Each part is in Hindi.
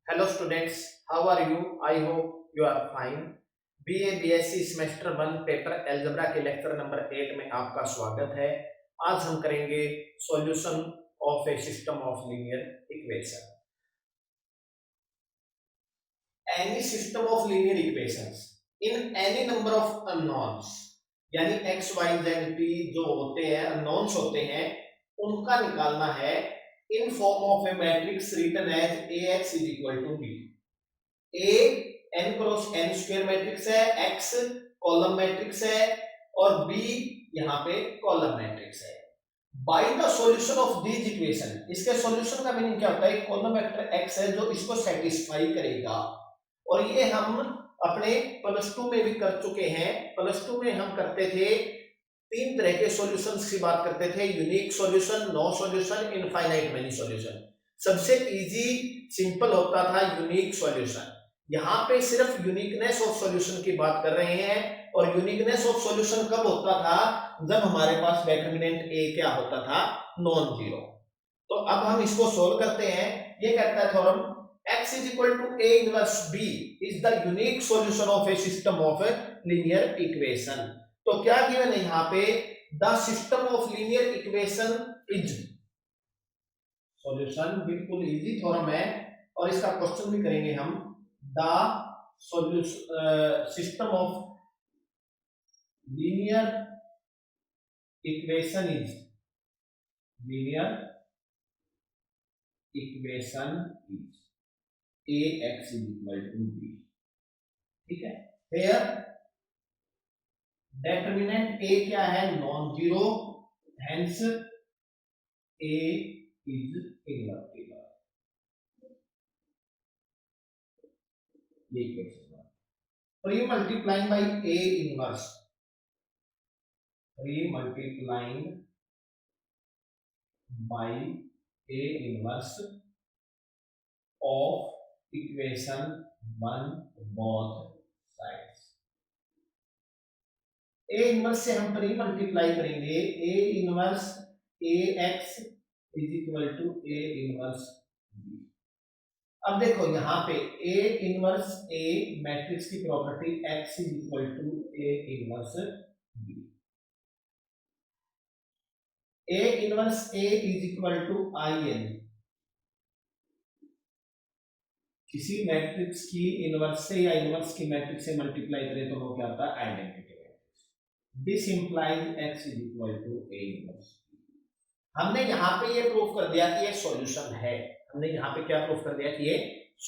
Hello students, how are you? I hope you are fine. BA BSc semester 1 paper algebra के लेक्चर नंबर 8 में आपका स्वागत है। आज हम करेंगे solution of A system of linear equation. Any system of linear equations in any number of unknowns, यानी x y z t जो होते हैं अननोन्स होते हैं, उनका निकालना है in form of a matrix written as ax is equal to b। A n cross n square matrix है, एक्स कॉलम मैट्रिक्स है और बी यहाँ पे कॉलम मैट्रिक्स है। By the solution of these equation, इसके सॉल्यूशन का मीनिंग क्या होता है? कॉलम वेक्टर एक्स है जो इसको सेटिस्फाई करेगा, और ये हम अपने प्लस टू में भी कर चुके हैं। प्लस टू में हम करते थे तीन तरह के सॉल्यूशंस की बात करते थे, unique solution, no solution, infinite many solution. सबसे इजी सिंपल होता था यूनिक सॉल्यूशन। यहाँ पे सिर्फ यूनिकनेस ऑफ सॉल्यूशन की बात कर रहे हैं, और यूनिकनेस ऑफ सॉल्यूशन कब होता था? जब हमारे पास डिटरमिनेंट ए क्या होता था? Non zero. तो अब हम इसको सोल्व करते हैं। ये कहता है theorem x is equal to a inverse b is the unique solution of a system of a linear equation। तो क्या गिवन है यहाँ पे? The system of linear equation is solution. बिल्कुल इजी थ्योरम है और इसका क्वेश्चन भी करेंगे हम। The solution system of linear equation is linear equation is ax is equal to b। ठीक है, here determinant a क्या है? Non zero, hence a is invertible। ये इक्वेशन है। Pre multiplying by a inverse, pre multiplying by a inverse of equation 1 both sides. A inverse से हम प्री मल्टीप्लाई करेंगे, A inverse A X is equal to A inverse B. अब देखो यहाँ पे ए इनवर्स ए मैट्रिक्स की property X is equal to A inverse B. A inverse A is equal to I N, किसी मैट्रिक्स की इनवर्स से या इनवर्स की मैट्रिक्स से मल्टीप्लाई करें तो वो क्या होता है? Identity matrix. This implies x is equal to a inverse. हमने यहाँ पे ये प्रूफ कर दिया कि ये सॉल्यूशन है। हमने यहाँ पे क्या प्रूफ कर दिया कि ये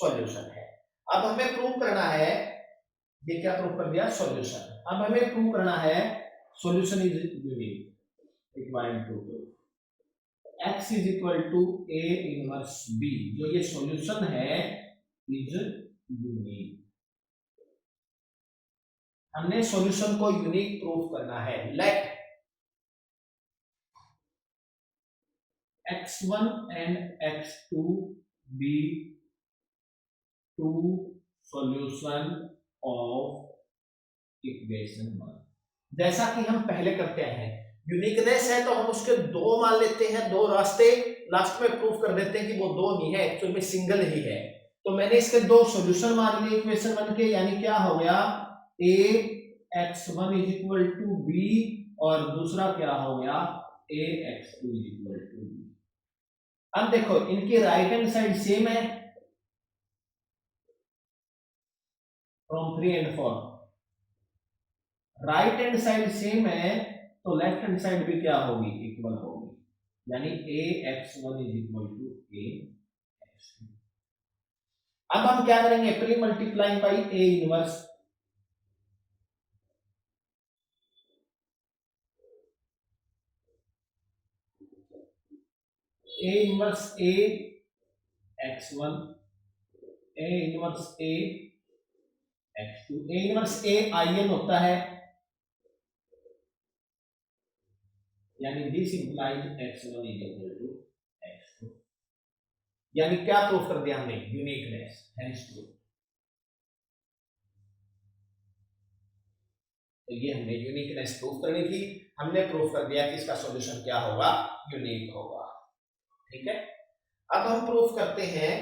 सॉल्यूशन है। अब हमें प्रूव करना है, ये क्या प्रूफ कर दिया? सॉल्यूशन। अब हमें प्रूव करना है solution is unique, required to prove x is equal to a inverse b। जो ये सॉल्यूशन है इज यूनिक। हमने सॉल्यूशन को यूनिक प्रूफ करना है। Let x1 and x2 be two solution of equation 1। जैसा कि हम पहले करते हैं, यूनिकनेस है तो हम उसके दो मान लेते हैं, दो रास्ते, लास्ट में प्रूफ कर देते हैं कि वो दो नहीं है, एक्चुअल में सिंगल ही है। तो मैंने इसके दो सॉल्यूशन मान लिए इक्वेशन 1 के, यानी क्या हो गया? a x1 is equal to B, और दूसरा क्या हो गया? a x2 is equal to B. अब देखो इनकी राइट हैंड साइड सेम है from 3 and 4। Right hand side same है तो लेफ्ट हैंड साइड भी क्या होगी? इक्वल होगी, यानी a x1 is equal to a x2। अब हम क्या करेंगे? Pre multiplying by a inverse. a inverse a x1, a inverse a x2। a inverse a in होता है, यानी this implies x1 is equal to x2। यानी क्या प्रूफ कर दिया हमने? Uniqueness, hence true. तो ये हमने यूनिकनेस प्रूफ करनी थी, हमने प्रूफ कर दिया कि इसका सॉल्यूशन क्या होगा? यूनिक होगा। ठीक है, अब हम प्रूफ करते हैं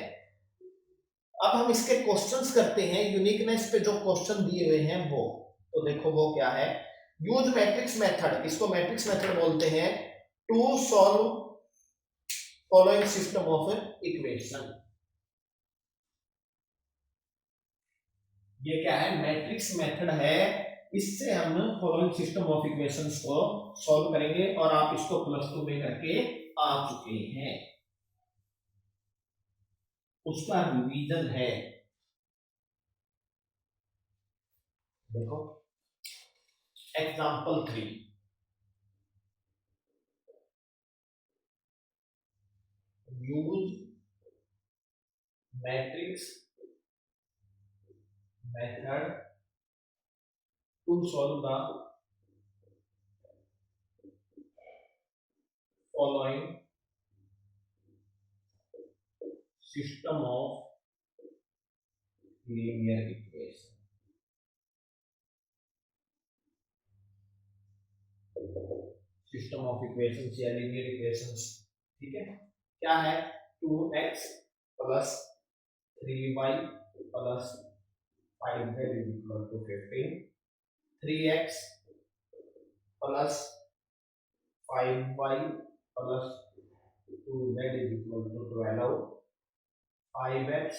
अब हम इसके क्वेश्चंस करते हैं, यूनिकनेस पे जो क्वेश्चन दिए हुए हैं वो। तो देखो वो क्या है, यूज मैट्रिक्स मेथड, इसको मैट्रिक्स मेथड बोलते हैं, to solve following system of equation. ये क्या है, मैट्रिक्स मेथड है, इससे हम फॉलोइंग सिस्टम ऑफ इक्वेशंस को सॉल्व करेंगे, और आप इसको +2 में करके आ चुके हैं, उसका रिवीजन है। देखो example 3, use matrix method to solve the following system of linear equation. System of equations या लीनियर इक्वेशंस, ठीक है, क्या है, 2x plus 3y plus 5z is equal to 15, 3x plus 5y plus 2z is equal to 12, 5x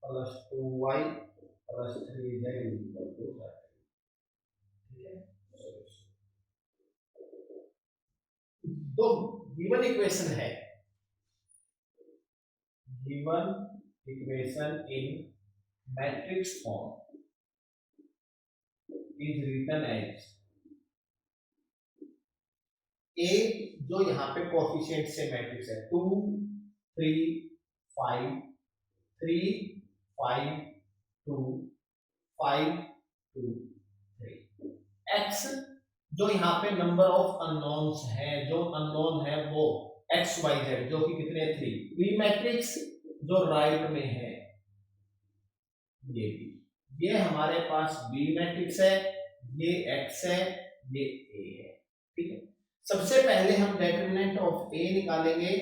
plus 2y plus 3z is equal to 30। ठीक है, तो गिवन इक्वेशन है, given equation in matrix form is written as A, जो यहाँ पे कोएफिशिएंट से मैट्रिक्स है, 2 3 5 3 5 2 5 2 3, x जो यहाँ पे नंबर ऑफ अननोन्स हैं, जो अननोन है वो एक्स वाई जेड, जो कि कितने 3, बी मैट्रिक्स जो राइट में है ये भी, ये हमारे पास बी मैट्रिक्स है, ये एक्स है, ये ए है। ठीक है, सबसे पहले हम डिटरमिनेंट ऑफ ए निकालेंगे,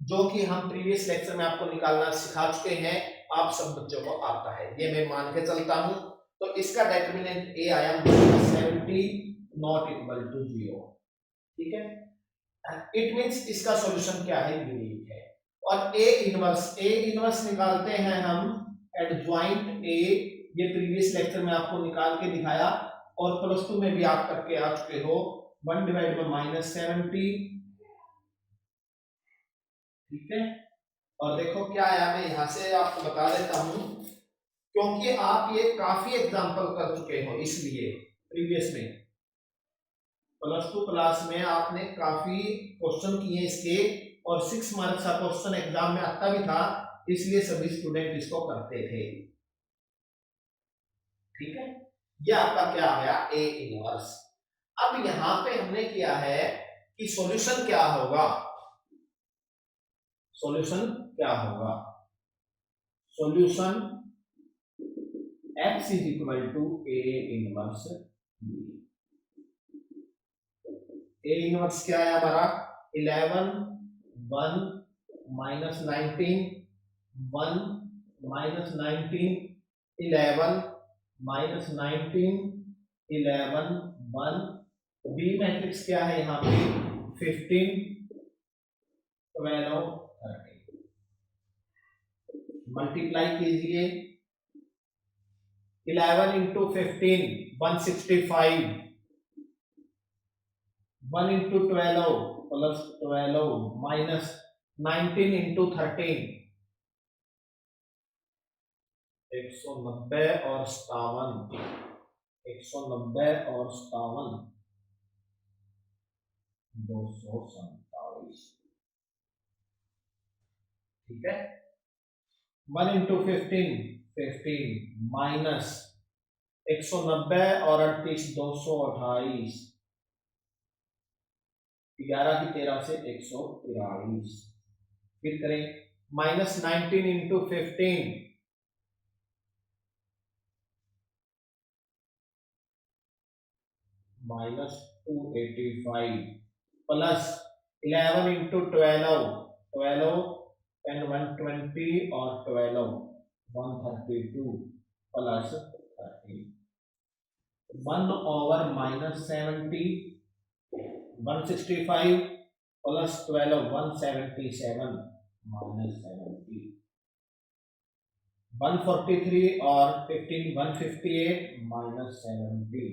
जो कि हम प्रीवियस लेक्चर में आपको निकालना सिखा चुके हैं, आप सब बच्चों को आता है, ये मैं मान के चलता हूं। तो इसका डिटरमिनेंट ए आया -70 नॉट इक्वल टू 0। ठीक है, इट मींस इसका सॉल्यूशन क्या है, यूनिक है। और ए इनवर्स निकालते हैं हम एडजॉइंट ए, ये प्रीवियस लेक्चर में आपको निकाल के दिखाया, और +2 में भी आप करके आ चुके हो, 1 डिवाइड बाय -70। ठीक है, और देखो क्या आया, मैं यहां से आपको बता देता हूं, क्योंकि आप ये काफी एग्जांपल कर चुके हो, इसलिए प्रीवियस में +2 क्लास में आपने काफी क्वेश्चन किए इसके, और 6 मार्क्स का क्वेश्चन एग्जाम में आता भी था, इसलिए सभी स्टूडेंट इसको करते थे। ठीक है, ये आपका क्या आ गया, ए इनवर्स। अब यहां पे हमने किया है कि सॉल्यूशन क्या होगा, सॉल्यूशन क्या होगा, solution x is equal to A inverse B. A inverse क्या है हमारा, 11 1 -19 1 -19 11 -19 11 1। बी मैट्रिक्स क्या है यहाँ पे, 15 12 13। मल्टीप्लाई कीजिए, 11 into 15 165, 1 into 12 plus 12 minus 19 into 13 190 और 57, 190 और 57 247। ठीक है, 1 इंटू 15 15 माइनस 190 और 38 228, 11 की 13 से 143। फिर करें -19 इंटू 15 -285 प्लस 11 इंटू 12 12 एंड 120 और 12 132 प्लस 30, 1/-70 165 प्लस 12 177 माइनस 70, 143 और 15 158 माइनस 70,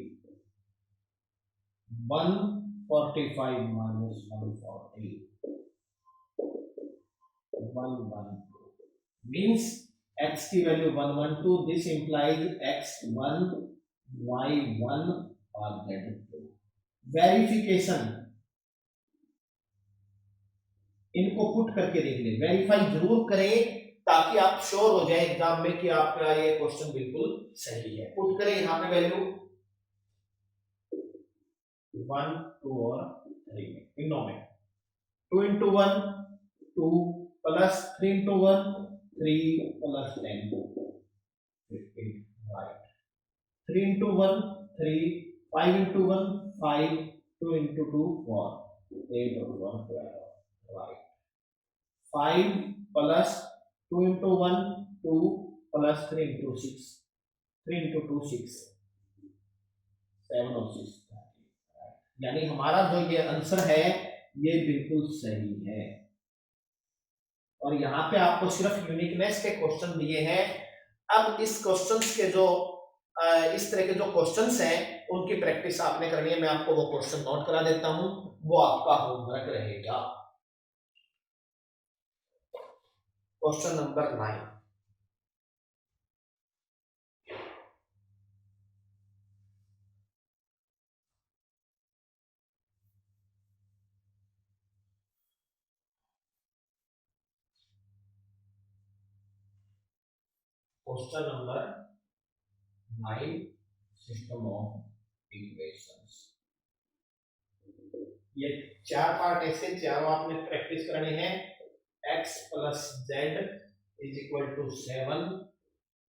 145 माइनस 140 112 means x की value 112, this implies x1 y1 और z2। वेरिफिकेशन, इनको पुट करके देख ले, वेरीफाई जरूर करें ताकि आप श्योर हो जाए एग्जाम में कि आपका ये क्वेश्चन बिल्कुल सही है। पुट करें यहां पे वैल्यू 1 2 और 3 में, इनों में 2 into 1 2 plus 3 into 1 3 plus 10 15, right. 3 into 1 3, 5 into 1 5, 2 into 2 4, 8 और 1 12, right. 5 plus 2 into 1 2 plus 3 into 6, 3 into 2 6, 7 और 6, यानी हमारा जो ये आंसर है ये बिल्कुल सही है। और यहाँ पे आपको सिर्फ यूनिकनेस के क्वेश्चन दिए हैं। अब इस क्वेश्चंस के जो इस तरह के जो क्वेश्चंस हैं उनकी प्रैक्टिस आपने करनी है। मैं आपको वो क्वेश्चन नोट करा देता हूं, वो आपका होमवर्क रहेगा। Question number 9, question number 9, system of equations. ये 4 पार्ट ऐसे, चारों आपने प्रैक्टिस करने हैं। x plus z is equal to 7,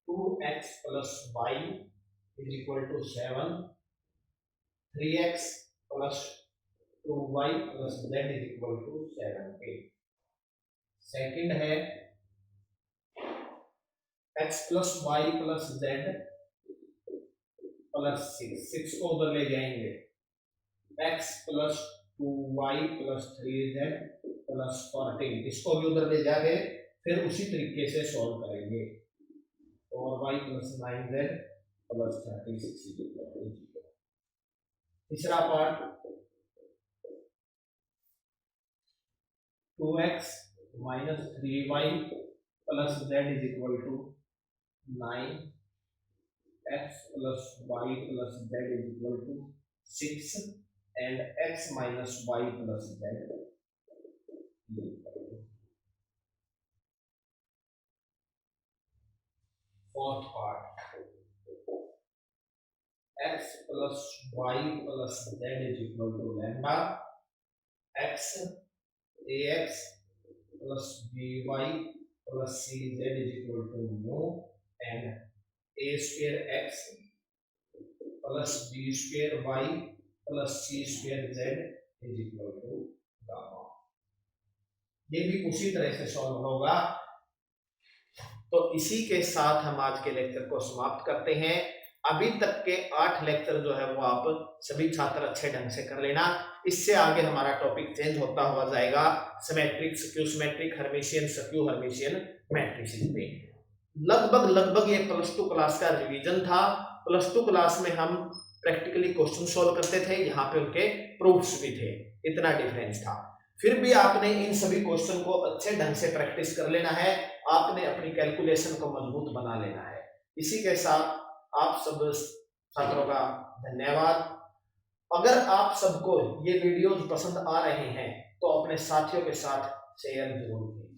2x plus y is equal to 7, 3x plus 2y plus z is equal to 7। Second है x plus y plus z plus 6, 6 को उधर ले जाएंगे, x plus 2y plus 3z plus 14, इसको भी उधर ले जाके फिर उसी तरीके से सॉल्व करेंगे। और y प्लस 9z प्लस 36। तीसरा part 2x minus 3y plus z is equal to 9, x plus y plus z is equal to 6 and x minus y plus z is equal to। Fourth part, x plus y plus z is equal to lambda, x ax plus by plus cz is equal to mu, and a square x plus b square y plus c square z is equal to gamma. ये भी उसी तरह से सॉल्व होगा। तो इसी के साथ हम आज के लेक्चर को समाप्त करते हैं। अभी तक के 8 लेक्चर जो है वो आप सभी छात्र अच्छे ढंग से कर लेना। इससे आगे हमारा टॉपिक चेंज होता हुआ जाएगा symmetric, skew symmetric, Hermitian, skew Hermitian matrices पे। लगभग ये प्लस 2 क्लास का रिवीजन था। प्लस 2 क्लास में हम प्रैक्टिकली क्वेश्चन सॉल्व करते थे, यहाँ पे उनके प्रूफ्स भी थे, इतना डिफरेंस था। फिर भी आपने इन सभी क्वेश्चन को अच्छे ढंग से प्रैक्टिस कर लेना है, आपने अपनी कैलकुलेशन को मजबूत बना लेना है। इसी के साथ आप सब छात्रों का धन्यवाद। अगर आप सबको ये वीडियोज पसंद आ रहे हैं तो अपने साथियों के साथ शेयर जरूर कीजिए।